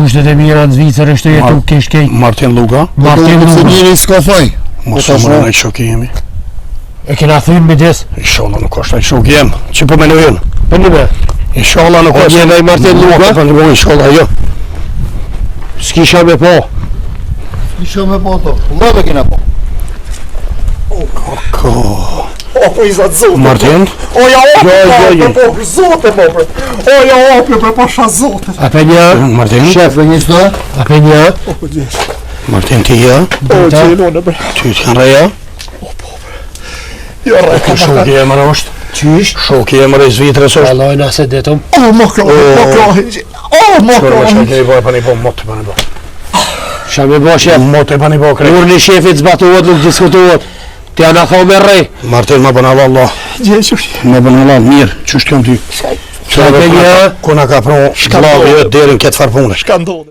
Kushtet e mira në Zvicër është të jetu kesh kejt. Martin Luka. Martin Luka. Njëri s'ka faj. Mos më në shok jemi. E kena thyrë me des. Inshallah nuk është ai shok jem. Që po menojën? Për një me. Inshallah nuk është. Jena i Martin Luka? Po nuk inshallah jo. S'kisha me po. Isha me po to. Ma me kena po. Ko. Po i zatë zote. Martin? O ja ope po, zote po bre. O ja ope po pasha zote. A për një? Martin? Shef, një s'to? A për një? O gjesh. Martin ti ja? O gjelone bre. Ty t'kan reja? Jo re. Shok jem në është. Qysh? Shok jem në Zvitrës është. Allah na se detum. O më krohin. O më krohin. Shkoj bëj pani po mot pani po. Qa me bo shef? Mot e pani po kre. Urni shefit zbatuot nuk diskutuot. Ti ana thau me rrej. Martin ma bëna vallah. Gjesh është. Ma bëna vallah mirë. Ç'është kjo ty? Qa për një? Kona ka pru vllavi jot deri në këtë farë pune. Shka ndodhe.